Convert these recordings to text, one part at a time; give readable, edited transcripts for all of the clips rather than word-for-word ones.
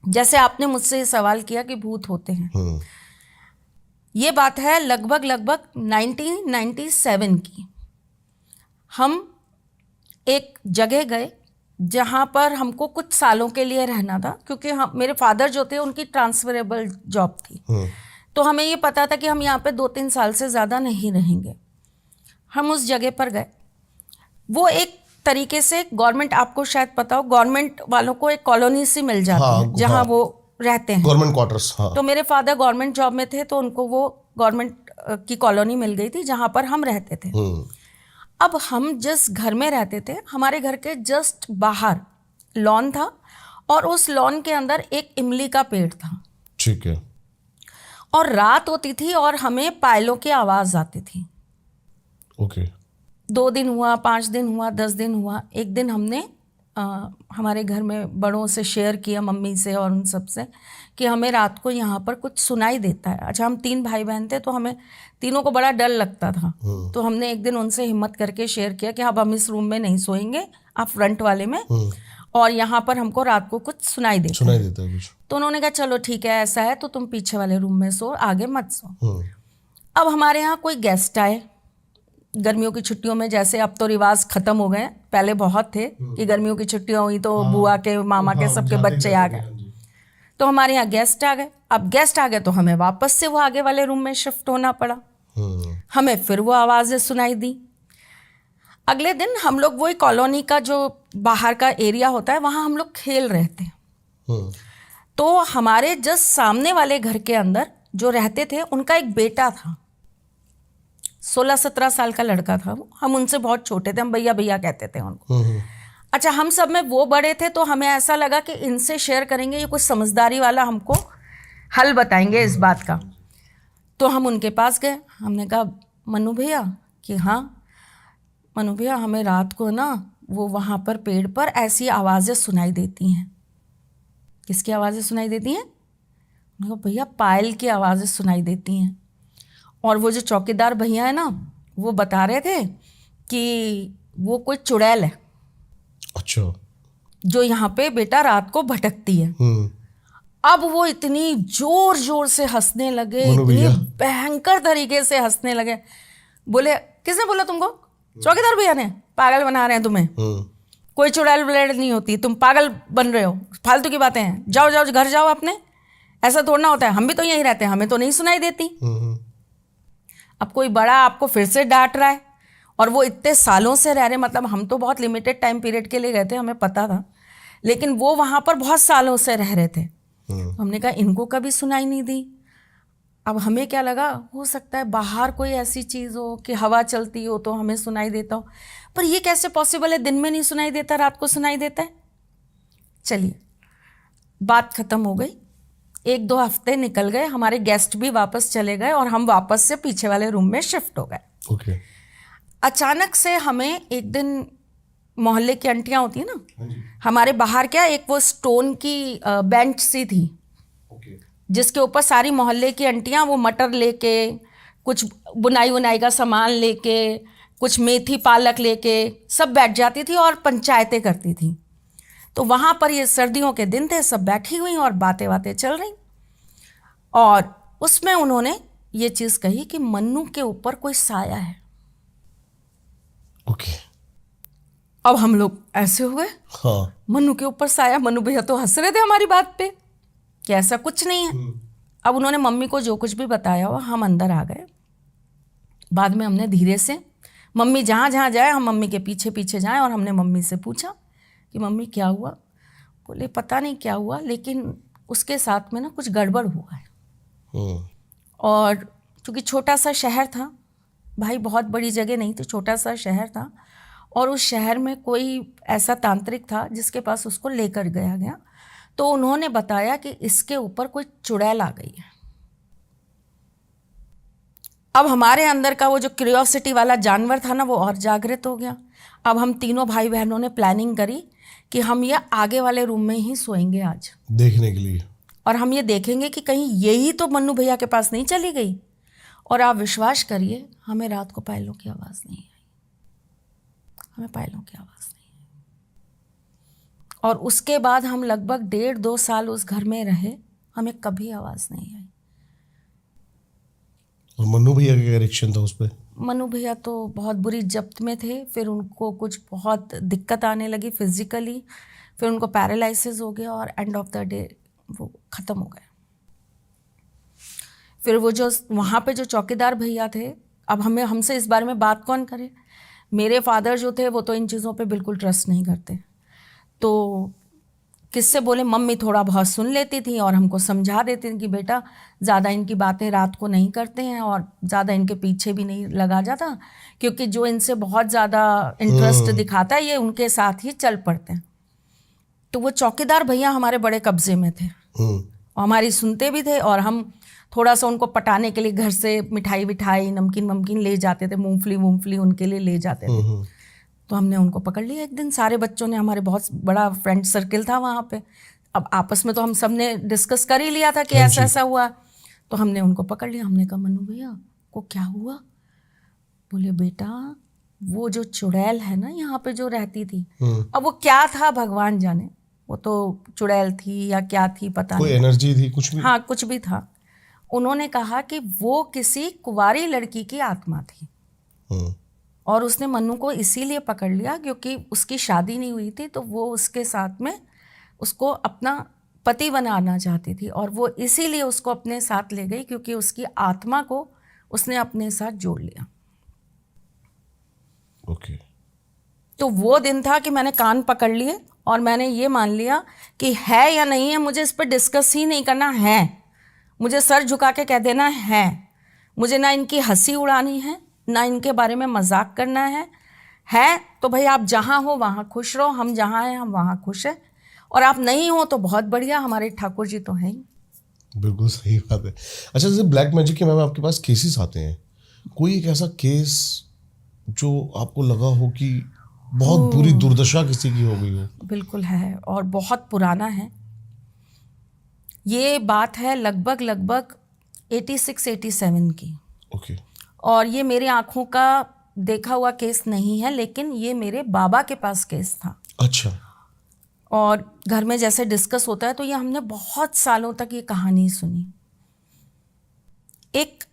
जैसे आपने मुझसे ये सवाल किया कि भूत होते हैं, ये बात है लगभग 1997 की। हम एक जगह गए जहाँ पर हमको कुछ सालों के लिए रहना था, क्योंकि हम, मेरे फादर जो थे उनकी ट्रांसफरेबल जॉब थी, तो हमें ये पता था कि हम यहाँ पे 2-3 साल से ज़्यादा नहीं रहेंगे। हम उस जगह पर गए। वो एक तरीके से गवर्नमेंट, आपको शायद पता हो, गवर्नमेंट वालों को एक कॉलोनी सी मिल जाती है जहाँ वो रहते हैं, गवर्नमेंट क्वार्टर्स। तो मेरे फादर गवर्नमेंट जॉब में थे, तो उनको वो गवर्नमेंट की कॉलोनी मिल गई थी जहाँ पर हम रहते थे। अब हम जिस घर में रहते थे, हमारे घर के जस्ट बाहर लॉन था, और उस लॉन के अंदर एक इमली का पेड़ था। ठीक है। और रात होती थी और हमें पायलों की आवाज आती थी। ओके। 2 दिन हुआ, 5 दिन हुआ, 10 दिन हुआ। एक दिन हमने हमारे घर में बड़ों से शेयर किया, मम्मी से और उन सब से, कि हमें रात को यहाँ पर कुछ सुनाई देता है। अच्छा, हम 3 भाई बहन थे, तो हमें तीनों को बड़ा डर लगता था। तो हमने एक दिन उनसे हिम्मत करके शेयर किया कि अब हम इस रूम में नहीं सोएंगे, आप फ्रंट वाले में, और यहाँ पर हमको रात को कुछ सुनाई देता है कुछ। तो उन्होंने कहा चलो ठीक है, ऐसा है तो तुम पीछे वाले रूम में सो, आगे मत सो। अब हमारे यहाँ कोई गेस्ट आए गर्मियों की छुट्टियों में, जैसे अब तो रिवाज खत्म हो गए, पहले बहुत थे कि गर्मियों की छुट्टियां हुई तो बुआ के, मामा के, सबके बच्चे आ गए। तो हमारे यहाँ गेस्ट आ गए। अब गेस्ट आ गए तो हमें वापस से वो आगे वाले रूम में शिफ्ट होना पड़ा। हमें फिर वो आवाज़ें सुनाई दी। अगले दिन हम लोग वही कॉलोनी का जो बाहर का एरिया होता है, वहाँ हम लोग खेल रहे थे। तो हमारे जस्ट सामने वाले घर के अंदर जो रहते थे, उनका एक बेटा था, 16-17 साल का लड़का था वो। हम उनसे बहुत छोटे थे, हम भैया भैया कहते थे उनको। अच्छा, हम सब में वो बड़े थे, तो हमें ऐसा लगा कि इनसे शेयर करेंगे, ये कुछ समझदारी वाला हमको हल बताएंगे इस बात का। तो हम उनके पास गए। हमने कहा मनु भैया, कि हाँ मनु भैया, हमें रात को ना वो वहाँ पर पेड़ पर ऐसी आवाज़ें सुनाई देती हैं। किसकी आवाज़ें सुनाई देती हैं? उन्होंने कहा भैया पायल की आवाज़ें सुनाई देती हैं। और वो जो चौकीदार भैया है ना, वो बता रहे थे कि वो कोई चुड़ैल है। अच्छा। जो यहाँ पे बेटा रात को भटकती है। अब वो इतनी जोर जोर से हंसने लगे, इतनी भयंकर तरीके से हंसने लगे। बोले किसने बोला तुमको? चौकीदार भैया ने। पागल बना रहे हैं तुम्हें, कोई चुड़ैल वुड़ैल नहीं होती, तुम पागल बन रहे हो, फालतू की बातें हैं, जाओ जाओ घर जाओ अपने, ऐसा थोड़ा होता है, हम भी तो यहीं रहते हैं, हमें तो नहीं सुनाई देती। अब कोई बड़ा आपको फिर से डांट रहा है, और वो इतने सालों से रह रहे, मतलब हम तो बहुत लिमिटेड टाइम पीरियड के लिए गए थे, हमें पता था, लेकिन वो वहाँ पर बहुत सालों से रह रहे थे। हमने कहा इनको कभी सुनाई नहीं दी। अब हमें क्या लगा, हो सकता है बाहर कोई ऐसी चीज़ हो कि हवा चलती हो तो हमें सुनाई देता हो, पर ये कैसे पॉसिबल है, दिन में नहीं सुनाई देता, रात को सुनाई देता है। चलिए, बात खत्म हो गई। 1-2 हफ्ते निकल गए, हमारे गेस्ट भी वापस चले गए, और हम वापस से पीछे वाले रूम में शिफ्ट हो गए। अचानक से हमें एक दिन, मोहल्ले की आंटियां होती है ना, हमारे बाहर क्या एक वो स्टोन की बेंच सी थी, जिसके ऊपर सारी मोहल्ले की आंटियां वो मटर लेके, कुछ बुनाई वुनाई का सामान लेके, कुछ मेथी पालक लेके सब बैठ जाती थी और पंचायतें करती थी। तो वहाँ पर ये सर्दियों के दिन थे, सब बैठी हुई और बातें बातें चल रही, और उसमें उन्होंने ये चीज़ कही कि मन्नू के ऊपर कोई साया है। अब हम लोग ऐसे हुए, हाँ। मन्नू के ऊपर साया? मन्नू भैया तो हंस रहे थे हमारी बात पे कि ऐसा कुछ नहीं है। अब उन्होंने मम्मी को जो कुछ भी बताया हो, हम अंदर आ गए। बाद में हमने धीरे से, मम्मी जहाँ जहाँ जाए हम मम्मी के पीछे पीछे जाएं, और हमने मम्मी से पूछा कि मम्मी क्या हुआ? बोले पता नहीं क्या हुआ, लेकिन उसके साथ में ना कुछ गड़बड़ हुआ है। और चूँकि छोटा सा शहर था भाई, बहुत बड़ी जगह नहीं थी, छोटा सा शहर था, और उस शहर में कोई ऐसा तांत्रिक था जिसके पास उसको लेकर गया। तो उन्होंने बताया कि इसके ऊपर कोई चुड़ैल आ गई है। अब हमारे अंदर का वो जो क्यूरियोसिटी वाला जानवर था ना, वो और जागृत हो गया। अब हम तीनों भाई बहनों ने प्लानिंग करी कि हम ये आगे वाले रूम में ही सोएंगे आज, देखने के लिए, और हम ये देखेंगे कि कहीं यही तो मन्नू भैया के पास नहीं चली गई। और आप विश्वास करिए, हमें रात को पायलों की आवाज़ नहीं आई, हमें पायलों की आवाज़ नहीं आई। और उसके बाद हम लगभग 1.5-2 साल उस घर में रहे, हमें कभी आवाज़ नहीं आई। और मन्नू भैया का क्या रिएक्शन था उस पर? मनु भैया तो बहुत बुरी जब्त में थे, फिर उनको कुछ बहुत दिक्कत आने लगी फिजिकली, फिर उनको पैरालिसिस हो गया और एंड ऑफ द डे वो ख़त्म हो गए। फिर वो जो वहाँ पे जो चौकीदार भैया थे, अब हमसे इस बारे में बात कौन करे। मेरे फादर जो थे वो तो इन चीज़ों पे बिल्कुल ट्रस्ट नहीं करते, तो किससे बोले, मम्मी थोड़ा बहुत सुन लेती थी और हमको समझा देती थी कि बेटा ज़्यादा इनकी बातें रात को नहीं करते हैं और ज़्यादा इनके पीछे भी नहीं लगा जाता, क्योंकि जो इनसे बहुत ज़्यादा इंटरेस्ट दिखाता है ये उनके साथ ही चल पड़ते हैं। तो वो चौकीदार भैया हमारे बड़े कब्जे में थे और हमारी सुनते भी थे, और हम थोड़ा सा उनको पटाने के लिए घर से मिठाई विठाई नमकीन वमकीन ले जाते थे, मूंगफली उनके लिए ले जाते थे। तो हमने उनको पकड़ लिया एक दिन, सारे बच्चों ने, हमारे बहुत बड़ा फ्रेंड सर्किल था वहाँ पे, अब आपस में तो हम सब ने डिस्कस कर ही लिया था कि ऐसा ऐसा हुआ, तो हमने उनको पकड़ लिया। हमने कहा मन्नू भैया को क्या हुआ? बोले बेटा वो जो चुड़ैल है ना यहाँ पे जो रहती थी, अब वो क्या था भगवान जाने, वो तो चुड़ैल थी या क्या थी पता कोई नहीं, एनर्जी थी कुछ भी? हाँ कुछ भी था। उन्होंने कहा कि वो किसी कुंवारी लड़की की आत्मा थी और उसने मन्नू को इसीलिए पकड़ लिया क्योंकि उसकी शादी नहीं हुई थी, तो वो उसके साथ में उसको अपना पति बनाना चाहती थी और वो इसीलिए उसको अपने साथ ले गई क्योंकि उसकी आत्मा को उसने अपने साथ जोड़ लिया। ओके। तो वो दिन था कि मैंने कान पकड़ लिए और मैंने ये मान लिया कि है या नहीं है, मुझे इस पर डिस्कस ही नहीं करना है, मुझे सर झुका के कह देना है, मुझे ना इनकी हंसी उड़ानी है ना इनके बारे में मजाक करना है तो भाई आप जहाँ हो वहाँ खुश रहो, हम जहाँ हैं हम वहाँ खुश हैं, और आप नहीं हो तो बहुत बढ़िया, हमारे ठाकुर जी तो हैं ही। बिल्कुल सही बात है। अच्छा, जैसे ब्लैक मैजिक के मैम आपके पास केसेस आते हैं, कोई एक ऐसा केस जो आपको लगा हो कि बहुत बुरी दुर्दशा किसी की हो गई हो? बिल्कुल है, और बहुत पुराना है। ये बात है लगभग 86-87 की। ओके। और ये मेरी आंखों का देखा हुआ केस नहीं है, लेकिन ये मेरे बाबा के पास केस था। अच्छा। और घर में जैसे डिस्कस होता है तो ये हमने बहुत सालों तक ये कहानी सुनी। एक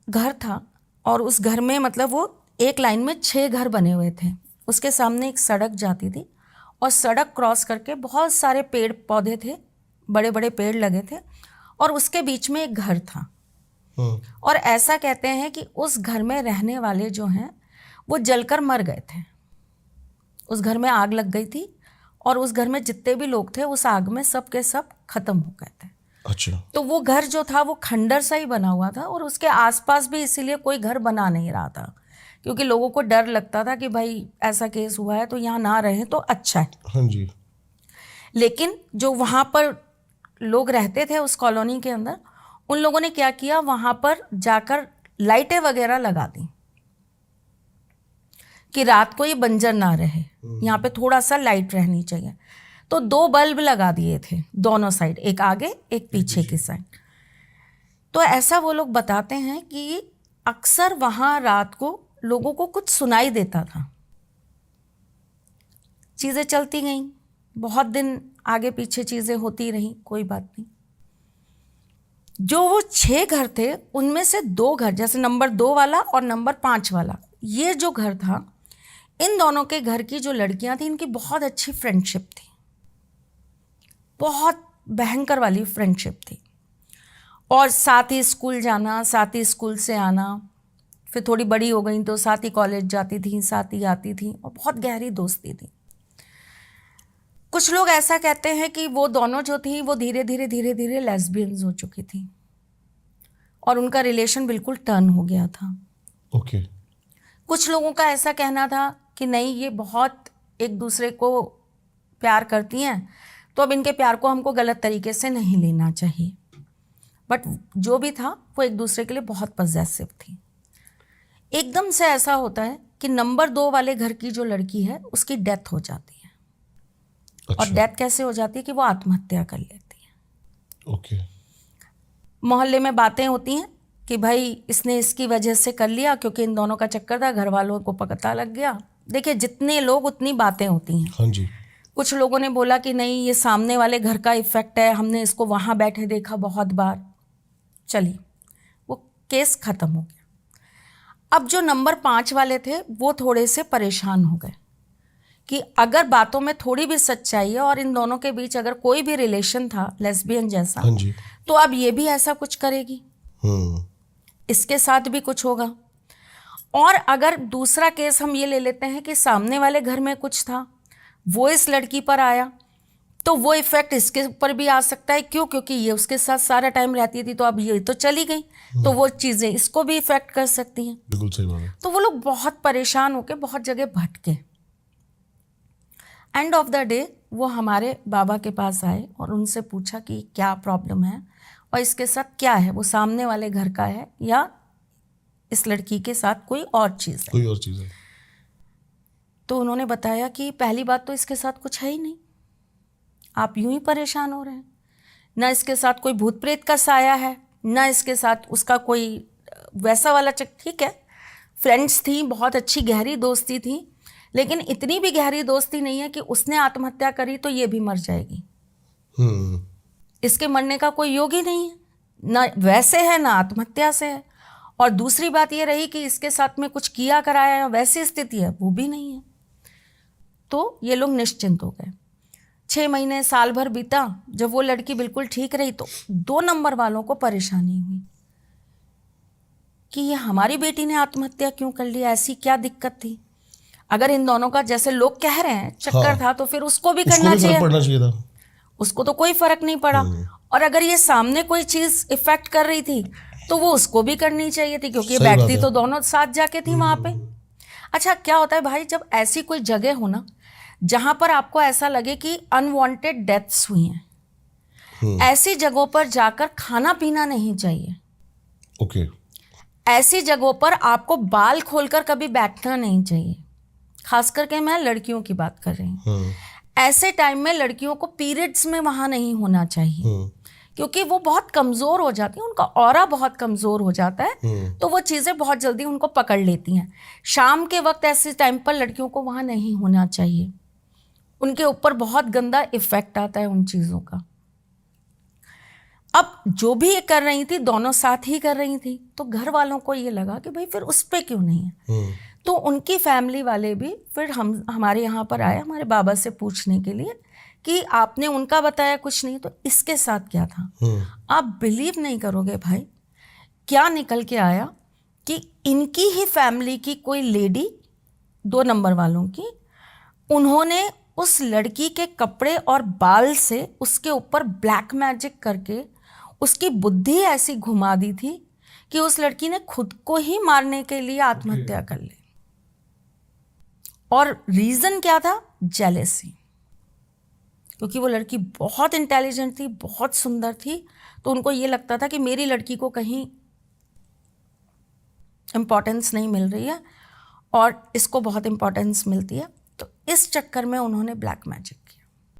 घर था और उस घर में मतलब वो एक लाइन में 6 घर बने हुए थे, उसके सामने एक सड़क जाती थी और सड़क क्रॉस करके बहुत सारे पेड़ पौधे थे, बड़े बड़े पेड़ लगे थे, और उसके बीच में एक घर था। और ऐसा कहते हैं कि उस घर में रहने वाले जो हैं वो जलकर मर गए थे, उस घर में आग लग गई थी और उस घर में जितने भी लोग थे उस आग में सब के सब खत्म हो गए थे। अच्छा। तो वो घर जो था वो खंडर सा ही बना हुआ था और उसके आसपास भी इसीलिए कोई घर बना नहीं रहा था, क्योंकि लोगों को डर लगता था कि भाई ऐसा केस हुआ है तो यहाँ ना रहें तो अच्छा है। हाँ जी। लेकिन जो वहाँ पर लोग रहते थे उस कॉलोनी के अंदर, उन लोगों ने क्या किया, वहाँ पर जाकर लाइटें वगैरह लगा दी कि रात को ये बंजर ना रहे, यहाँ पे थोड़ा सा लाइट रहनी चाहिए। तो 2 बल्ब लगा दिए थे दोनों साइड, एक आगे एक पीछे की साइड। तो ऐसा वो लोग बताते हैं कि अक्सर वहाँ रात को लोगों को कुछ सुनाई देता था। चीज़ें चलती गईं, बहुत दिन आगे पीछे चीज़ें होती रहीं, कोई बात नहीं। जो वो 6 घर थे उनमें से 2 घर, जैसे नंबर 2 वाला और नंबर 5 वाला, ये जो घर था, इन दोनों के घर की जो लड़कियां थी इनकी बहुत अच्छी फ्रेंडशिप थी, बहुत भयंकर वाली फ्रेंडशिप थी, और साथ ही स्कूल जाना, साथ ही स्कूल से आना, फिर थोड़ी बड़ी हो गई तो साथ ही कॉलेज जाती थी, साथ ही आती थी, और बहुत गहरी दोस्ती थी। कुछ लोग ऐसा कहते हैं कि वो दोनों जो थी वो धीरे धीरे लेस्बियंस हो चुकी थी और उनका रिलेशन बिल्कुल टर्न हो गया था। ओके। कुछ लोगों का ऐसा कहना था कि नहीं, ये बहुत एक दूसरे को प्यार करती हैं तो अब इनके प्यार को हमको गलत तरीके से नहीं लेना चाहिए। बट जो भी था वो एक दूसरे के लिए बहुत पॉजेसिव थी। एकदम से ऐसा होता है कि नंबर 2 वाले घर की जो लड़की है उसकी डेथ हो जाती है। अच्छा। और डेथ कैसे हो जाती है कि वो आत्महत्या कर लेती है। ओके। मोहल्ले में बातें होती हैं कि भाई इसने इसकी वजह से कर लिया, क्योंकि इन दोनों का चक्कर था, घर वालों को पता लग गया। देखिए जितने लोग उतनी बातें होती हैं। हाँ जी। कुछ लोगों ने बोला कि नहीं ये सामने वाले घर का इफेक्ट है, हमने इसको वहाँ बैठे देखा बहुत बार। चलिए वो केस ख़त्म हो गया। अब जो नंबर 5 वाले थे वो थोड़े से परेशान हो गए कि अगर बातों में थोड़ी भी सच्चाई है और इन दोनों के बीच अगर कोई भी रिलेशन था लेस्बियन जैसा, हाँ जी, तो अब ये भी ऐसा कुछ करेगी, इसके साथ भी कुछ होगा। और अगर दूसरा केस हम ये ले लेते हैं कि सामने वाले घर में कुछ था, वो इस लड़की पर आया, तो वो इफेक्ट इसके ऊपर भी आ सकता है। क्यों? क्योंकि ये उसके साथ सारा टाइम रहती थी, तो अब ये तो चली गई, तो वो चीज़ें इसको भी इफेक्ट कर सकती हैं। बिल्कुल सही बात है। तो वो लोग बहुत परेशान होकर बहुत जगह भटके। एंड ऑफ द डे वो हमारे बाबा के पास आए और उनसे पूछा कि क्या प्रॉब्लम है और इसके साथ क्या है, वो सामने वाले घर का है या इस लड़की के साथ कोई और चीज़ है। कोई और चीज़ है। तो उन्होंने बताया कि पहली बात तो इसके साथ कुछ है ही नहीं, आप यूं ही परेशान हो रहे हैं, ना इसके साथ कोई भूत प्रेत का साया है, ना इसके साथ उसका कोई वैसा वाला ठीक है, फ्रेंड्स थी, बहुत अच्छी गहरी दोस्ती थी, लेकिन इतनी भी गहरी दोस्ती नहीं है कि उसने आत्महत्या करी तो ये भी मर जाएगी। इसके मरने का कोई योग ही नहीं है, ना वैसे है ना आत्महत्या से है। और दूसरी बात ये रही कि इसके साथ में कुछ किया कराया या वैसी स्थिति है, वो भी नहीं है। तो ये लोग निश्चिंत हो गए। 6 महीने साल भर बीता, जब वो लड़की बिल्कुल ठीक रही तो 2 नंबर वालों को परेशानी हुई कि ये हमारी बेटी ने आत्महत्या क्यों कर ली, ऐसी क्या दिक्कत थी। अगर इन दोनों का जैसे लोग कह रहे हैं चक्कर था, तो फिर उसको भी करना चाहिए था। उसको तो कोई फर्क नहीं पड़ा। और अगर ये सामने कोई चीज इफेक्ट कर रही थी तो वो उसको भी करनी चाहिए थी, क्योंकि ये बैठती तो दोनों साथ जाके थी वहां पे। अच्छा, क्या होता है भाई, जब ऐसी कोई जगह हो ना जहां पर आपको ऐसा लगे कि अनवांटेड डेथ्स हुई हैं, ऐसी जगहों पर जाकर खाना पीना नहीं चाहिए। ओके। ऐसी जगहों पर आपको बाल खोलकर कभी बैठना नहीं चाहिए, खास करके मैं लड़कियों की बात कर रही हूँ। ऐसे टाइम में लड़कियों को पीरियड्स में वहां नहीं होना चाहिए, क्योंकि वो बहुत कमज़ोर हो जाती हैं, उनका ऑरा बहुत कमज़ोर हो जाता है, तो वो चीज़ें बहुत जल्दी उनको पकड़ लेती हैं। शाम के वक्त ऐसे टाइम पर लड़कियों को वहाँ नहीं होना चाहिए, उनके ऊपर बहुत गंदा इफेक्ट आता है उन चीज़ों का। अब जो भी ये कर रही थी, दोनों साथ ही कर रही थी, तो घर वालों को ये लगा कि भाई फिर उस पर क्यों नहीं है। तो उनकी फैमिली वाले भी फिर हमारे यहाँ पर आए हमारे बाबा से पूछने के लिए कि आपने उनका बताया कुछ नहीं, तो इसके साथ क्या था। आप बिलीव नहीं करोगे भाई, क्या निकल के आया कि इनकी ही फैमिली की कोई लेडी, 2 नंबर वालों की, उन्होंने उस लड़की के कपड़े और बाल से उसके ऊपर ब्लैक मैजिक करके उसकी बुद्धि ऐसी घुमा दी थी कि उस लड़की ने खुद को ही मारने के लिए आत्महत्या कर ली। और रीजन क्या था? जेलेसी। क्योंकि वो लड़की बहुत इंटेलिजेंट थी, बहुत सुंदर थी, तो उनको ये लगता था कि मेरी लड़की को कहीं इम्पोर्टेंस नहीं मिल रही है और इसको बहुत इम्पोर्टेंस मिलती है, तो इस चक्कर में उन्होंने ब्लैक मैजिक किया।